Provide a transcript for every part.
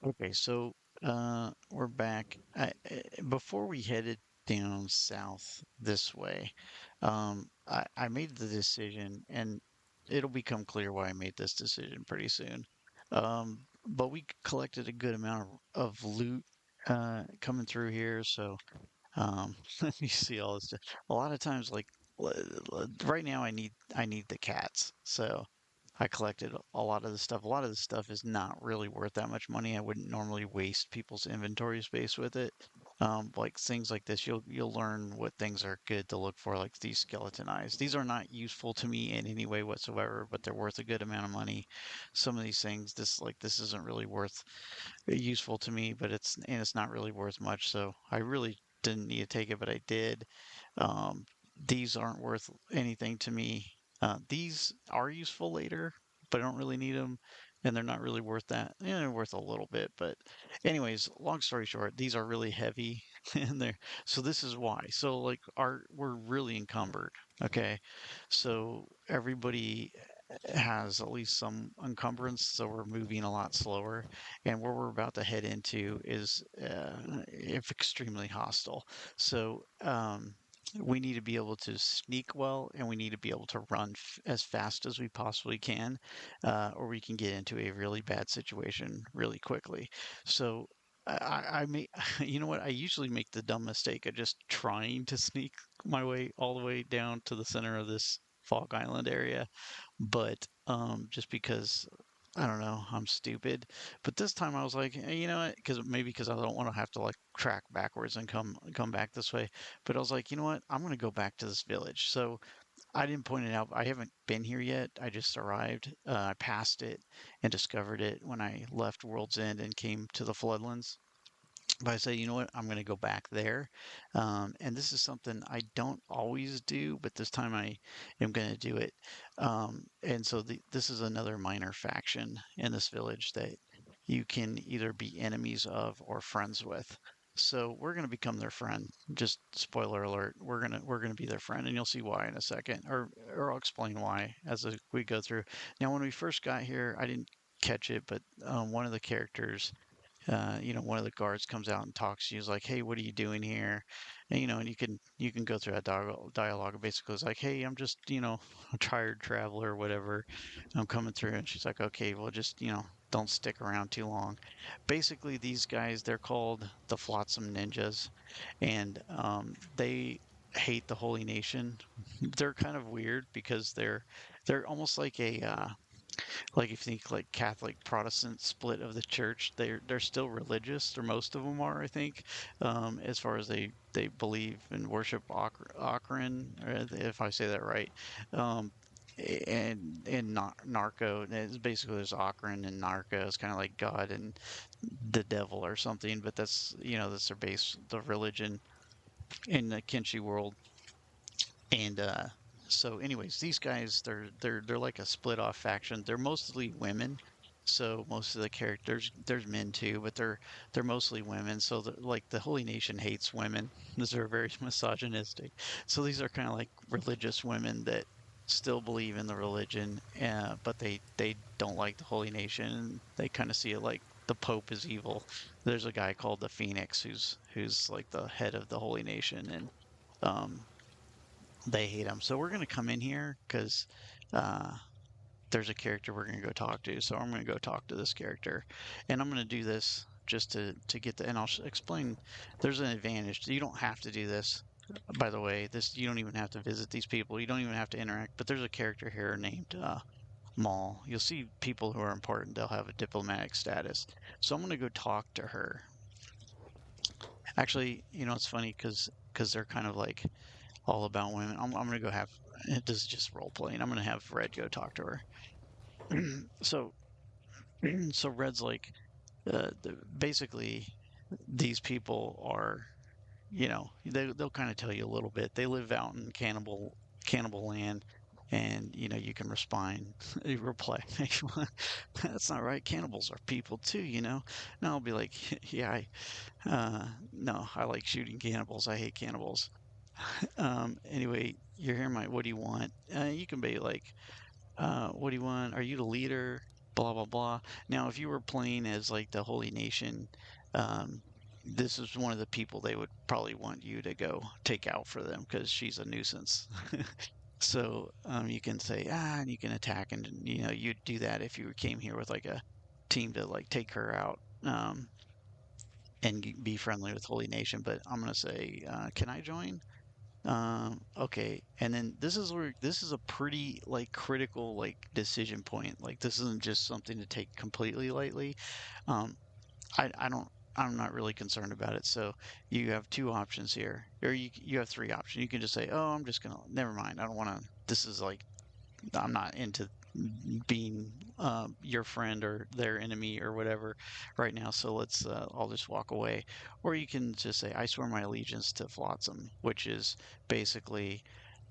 Okay, so we're back. Before we headed down south this way, I made the decision, and it'll become clear why I made this decision pretty soon. But we collected a good amount of loot coming through here, so you see all this stuff. A lot of times, like right now, I need the cats, so I collected a lot of the stuff. A lot of the stuff is not really worth that much money. I wouldn't normally waste people's inventory space with it. Like things like this, you'll learn what things are good to look for, like these skeleton eyes. These are not useful to me in any way whatsoever, but they're worth a good amount of money. Some of these things, this isn't really worth useful to me, but it's not really worth much. So I really didn't need to take it, but I did. Um, these aren't worth anything to me. These are useful later, but I don't really need them, and they're not really worth that. Yeah, they're worth a little bit, but anyways, long story short, these are really heavy, and they're so this is why. So like we're really encumbered. Okay, so everybody has at least some encumbrance, so we're moving a lot slower. And where we're about to head into is if extremely hostile. So we need to be able to sneak well, and we need to be able to run as fast as we possibly can, or we can get into a really bad situation really quickly. So I may, you know what? I usually make the dumb mistake of just trying to sneak my way all the way down to the center of this Fog Island area, but just because I don't know, I'm stupid. But this time I was like, you know what? Because I don't want to have to like track backwards and come back this way. But I was like, you know what? I'm gonna go back to this village. So I didn't point it out. I haven't been here yet. I just arrived. I passed it and discovered it when I left World's End and came to the Floodlands. But I say, you know what, I'm going to go back there. And this is something I don't always do, but this time I am going to do it. And so this is another minor faction in this village that you can either be enemies of or friends with. So we're going to become their friend. Just spoiler alert, we're gonna be their friend, and you'll see why in a second, or I'll explain why as we go through. Now, when we first got here, I didn't catch it, but one of the characters one of the guards comes out and talks to you. He's like, "Hey, what are you doing here?" And you can go through that dialogue. Basically, it's like, "Hey, I'm just a tired traveler or whatever. I'm coming through." And she's like, "Okay, well, just don't stick around too long." Basically, these guys they're called the Flotsam Ninjas, and they hate the Holy Nation. They're kind of weird because they're almost like if you think like Catholic Protestant split of the church, they're still religious, or most of them are, I think, as far as they believe and worship Okran, if I say that right, um, and Narco. It's basically there's Okran and Narco. It's kind of like God and the devil or something, but that's their base, the religion in the Kenshi world. And so anyways, these guys they're like a split off faction. They're mostly women. So most of the characters, there's men too, but they're mostly women. So like the Holy Nation hates women. These are very misogynistic. So these are kind of like religious women that still believe in the religion, but they don't like the Holy Nation. And they kind of see it like the Pope is evil. There's a guy called the Phoenix who's like the head of the Holy Nation, and um, they hate him. So we're going to come in here because uh, there's a character we're going to go talk to. So I'm going to go talk to this character. And I'm going to do this just to get the, and I'll explain. There's an advantage. You don't have to do this. By the way, this you don't even have to visit these people. You don't even have to interact. But there's a character here named Maul. You'll see people who are important. They'll have a diplomatic status. So I'm going to go talk to her. Actually, it's funny because they're kind of like all about women. I'm gonna go have this is just role playing. I'm gonna have Red go talk to her. so so Red's like, basically, these people are, they'll kind of tell you a little bit. They live out in cannibal land, and you can respond, you reply, that's not right. Cannibals are people too, And I'll be like, yeah, no, I like shooting cannibals. I hate cannibals. Anyway, you're here, my, what do you want? You can be like, what do you want? Are you the leader? blah blah blah. Now, if you were playing as like the Holy Nation, um, this is one of the people they would probably want you to go take out for them because she's a nuisance. So you can say and you can attack, and you'd do that if you came here with like a team to like take her out. And be friendly with Holy Nation, but I'm gonna say, can I join? Okay. And then this is a pretty like critical like decision point. Like this isn't just something to take completely lightly. Um, I don't, I'm not really concerned about it. So you have two options here, or you have three options. You can just say, oh, I'm just gonna, never mind. I don't want to, this is like, I'm not into being your friend or their enemy or whatever right now. So I'll just walk away. Or you can just say, I swear my allegiance to Flotsam, which is basically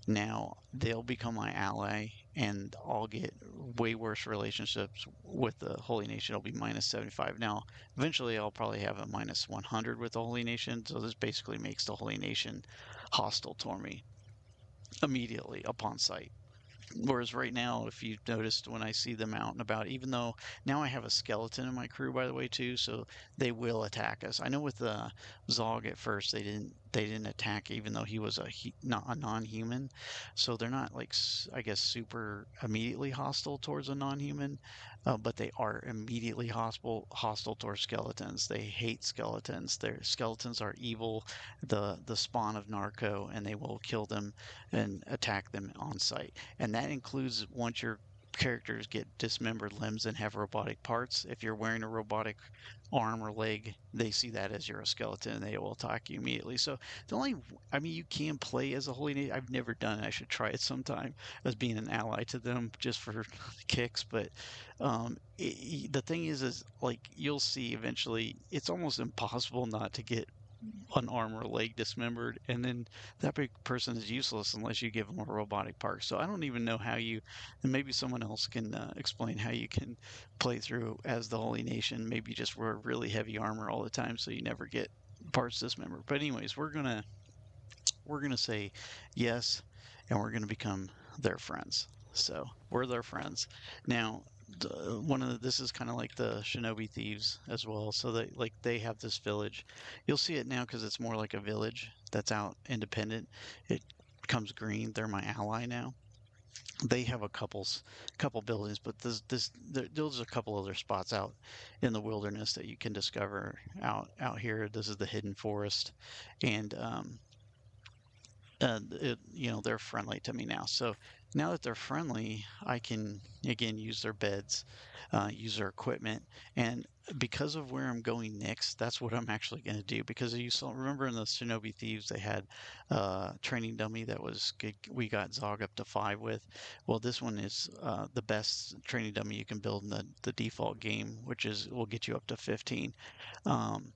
now they'll become my ally and I'll get way worse relationships with the Holy Nation. It'll be minus 75. Now, eventually I'll probably have a minus 100 with the Holy Nation. So this basically makes the Holy Nation hostile toward me immediately upon sight. Whereas right now, if you've noticed when I see them out and about, even though now I have a skeleton in my crew, by the way, too, so they will attack us. I know with Zog at first they didn't attack, even though he was not a non-human, so they're not like I guess super immediately hostile towards a non-human, but they are immediately hostile towards skeletons. They hate skeletons. Their skeletons are evil, the spawn of Narco, and they will kill them and attack them on sight. And that includes once your characters get dismembered limbs and have robotic parts. If you're wearing a robotic arm or leg, they see that as you're a skeleton and they will attack you immediately. So the only, I mean, you can play as a holy nation. I've never done it. I should try it sometime as being an ally to them just for kicks. But the thing is like you'll see eventually, it's almost impossible not to get an arm or leg dismembered, and then that big person is useless unless you give them a robotic part. So I don't even know how you, and maybe someone else can explain how you can play through as the Holy Nation. Maybe just wear really heavy armor all the time so you never get parts dismembered. But anyways, we're gonna say yes, and we're gonna become their friends. So we're their friends. Now, this is kind of like the Shinobi Thieves as well. So they have this village. You'll see it now because it's more like a village that's out independent. It becomes green. They're my ally now. They have couple buildings, but there's a couple other spots out in the wilderness that you can discover out here. This is the hidden forest, and they're friendly to me now. So now that they're friendly, I can again use their beds, use their equipment, and because of where I'm going next, that's what I'm actually going to do. Because you saw, remember in the Shinobi Thieves, they had training dummy that was good. We got Zog up to 5 with. Well, this one is the best training dummy you can build in the default game, which is will get you up to 15. Um,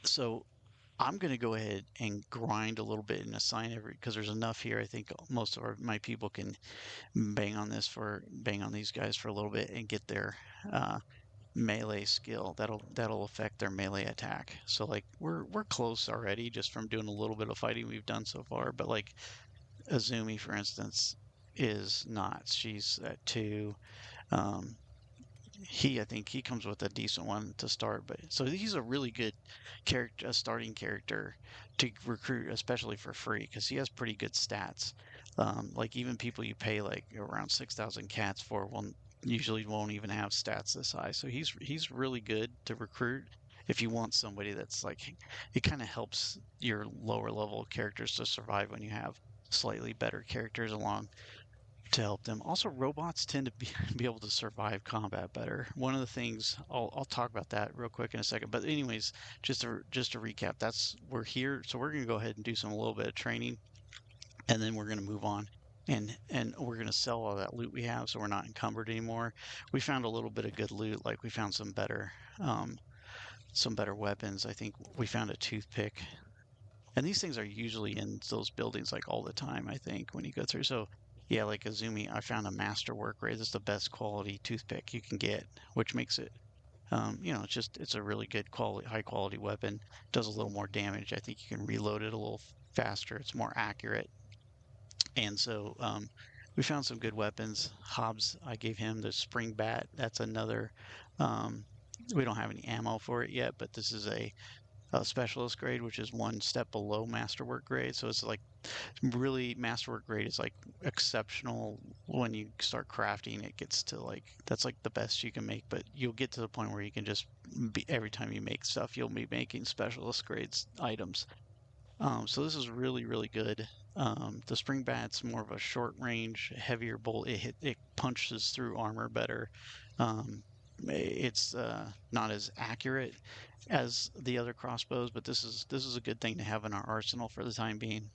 so I'm going to go ahead and grind a little bit and assign every because there's enough here. I think most of my people can bang on these guys for a little bit and get their uh, melee skill. That'll affect their melee attack. So like we're close already just from doing a little bit of fighting we've done so far. But like Azumi, for instance, is not. She's at 2. Um, I think he comes with a decent one to start, but so he's a really good character, a starting character to recruit, especially for free, because he has pretty good stats. Like even people you pay like around 6,000 cats for will usually won't even have stats this high. So he's really good to recruit if you want somebody that's like it kind of helps your lower level characters to survive when you have slightly better characters along to help them. Also, robots tend to be able to survive combat better. One of the things I'll talk about that real quick in a second. But anyways, just to recap, that's we're here. So we're gonna go ahead and do a little bit of training, and then we're gonna move on. And we're gonna sell all that loot we have, so we're not encumbered anymore. We found a little bit of good loot, like we found um, some better weapons. I think we found a toothpick and these things are usually in those buildings like all the time, I think, when you go through. So, yeah, like Azumi, I found a masterwork, right? This is the best quality toothpick you can get, which makes it, it's a really good quality, high quality weapon. Does a little more damage. I think you can reload it a little faster. It's more accurate. And so, we found some good weapons. Hobbs, I gave him the spring bat. That's another. Um, we don't have any ammo for it yet, but this is a specialist grade, which is one step below masterwork grade. So it's like really masterwork grade is like exceptional. When you start crafting, it gets to like that's like the best you can make, but you'll get to the point where you can just be, every time you make stuff, you'll be making specialist grades items. So this is really, really good. The spring bat's more of a short range, heavier bolt. It punches through armor better. It's not as accurate as the other crossbows, but this is a good thing to have in our arsenal for the time being.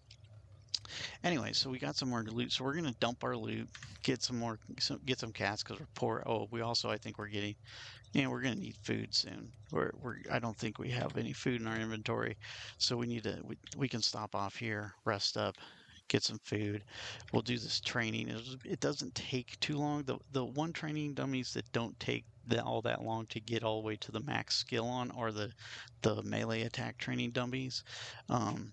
Anyway, so we got some more loot, so we're gonna dump our loot, get some more, get some cats because we're poor. Oh, we also I think we're getting we're gonna need food soon. I don't think we have any food in our inventory, so we need to we can stop off here, rest up, get some food. We'll do this training. It doesn't take too long. The one training dummies that don't take all that long to get all the way to the max skill on are the melee attack training dummies. Um,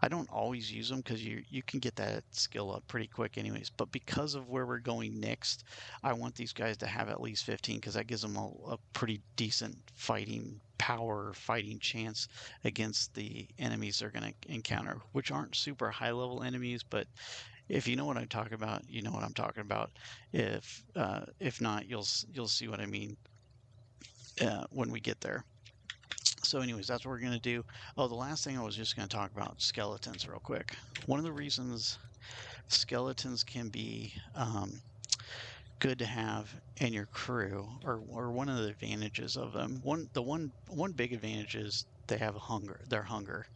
I don't always use them because you can get that skill up pretty quick anyways. But because of where we're going next, I want these guys to have at least 15 because that gives them a pretty decent fighting power, fighting chance against the enemies they're going to encounter, which aren't super high level enemies. But if you know what I'm talking about, you know what I'm talking about. If not, you'll see what I mean when we get there. So, anyways, that's what we're gonna do. Oh, the last thing I was just gonna talk about skeletons real quick. One of the reasons skeletons can be good to have in your crew, or one of the advantages of them. One big advantage is they have hunger. Their hunger.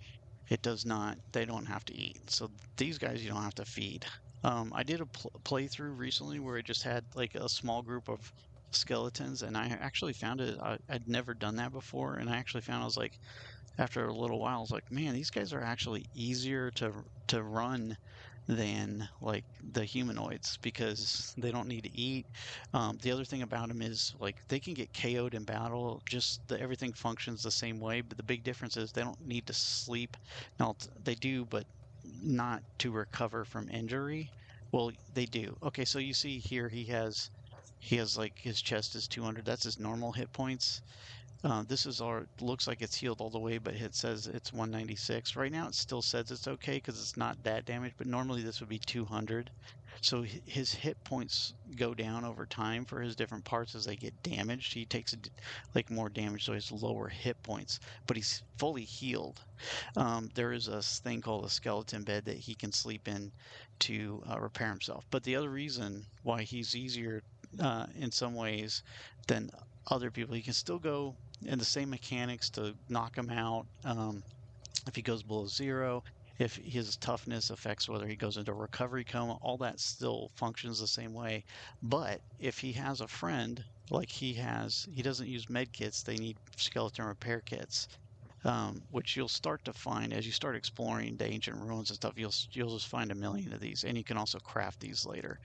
It does not. They don't have to eat. So these guys you don't have to feed. I did a playthrough recently where I just had like a small group of skeletons, and I actually found it. I'd never done that before, and I actually found I was like, after a little while, I was like, man, these guys are actually easier to run than like the humanoids because they don't need to eat. The other thing about them is like they can get KO'd in battle. Just everything functions the same way, but the big difference is they don't need to sleep. Now they do, but not to recover from injury. Well, they do. Okay, so you see here he has like his chest is 200. That's his normal hit points. This is our looks like it's healed all the way, but it says it's 196. Right now it still says it's okay because it's not that damaged, but normally this would be 200. So his hit points go down over time for his different parts as they get damaged. He takes like more damage, so he has lower hit points, but he's fully healed. There is a thing called a skeleton bed that he can sleep in to repair himself. But the other reason why he's easier in some ways than other people, he can still go in the same mechanics to knock him out. If he goes below zero, if his toughness affects whether he goes into recovery coma, all that still functions the same way. But if he has a friend, like he doesn't use med kits, they need skeleton repair kits. Which you'll start to find as you start exploring the ancient ruins and stuff. You'll just find a million of these, and you can also craft these later.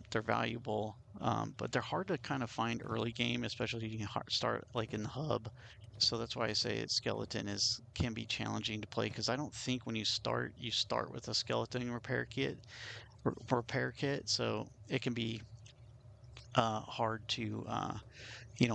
They're valuable, but they're hard to kind of find early game, especially if you can start like in the hub. So that's why I say skeleton is can be challenging to play because I don't think when you start with a skeleton repair kit, so it can be hard to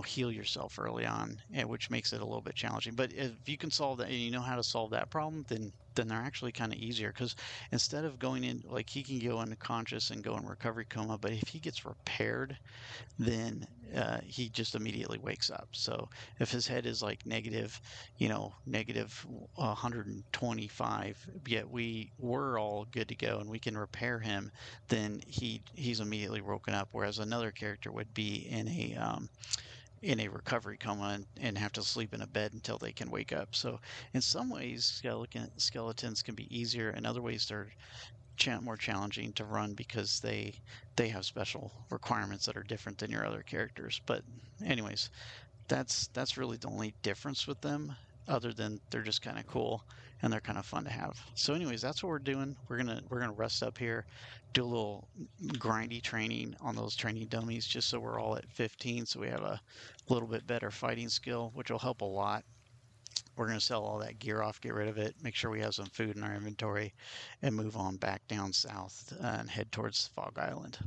heal yourself early on, which makes it a little bit challenging. But if you can solve that and you know how to solve that problem, then they're actually kind of easier because instead of going in like he can go unconscious and go in recovery coma, but if he gets repaired, then he just immediately wakes up. So if his head is like negative 125, yet we were all good to go and we can repair him, then he's immediately woken up. Whereas another character would be in a recovery coma and have to sleep in a bed until they can wake up. So in some ways, skeletons can be easier. In other ways, they're more challenging to run because they have special requirements that are different than your other characters. But anyways, that's really the only difference with them, other than they're just kind of cool and they're kind of fun to have. So anyways, that's what we're doing. We're gonna rest up here, do a little grindy training on those training dummies, just so we're all at 15, so we have a little bit better fighting skill, which will help a lot. We're going to sell all that gear off, get rid of it, make sure we have some food in our inventory, and move on back down south and head towards Fog Island.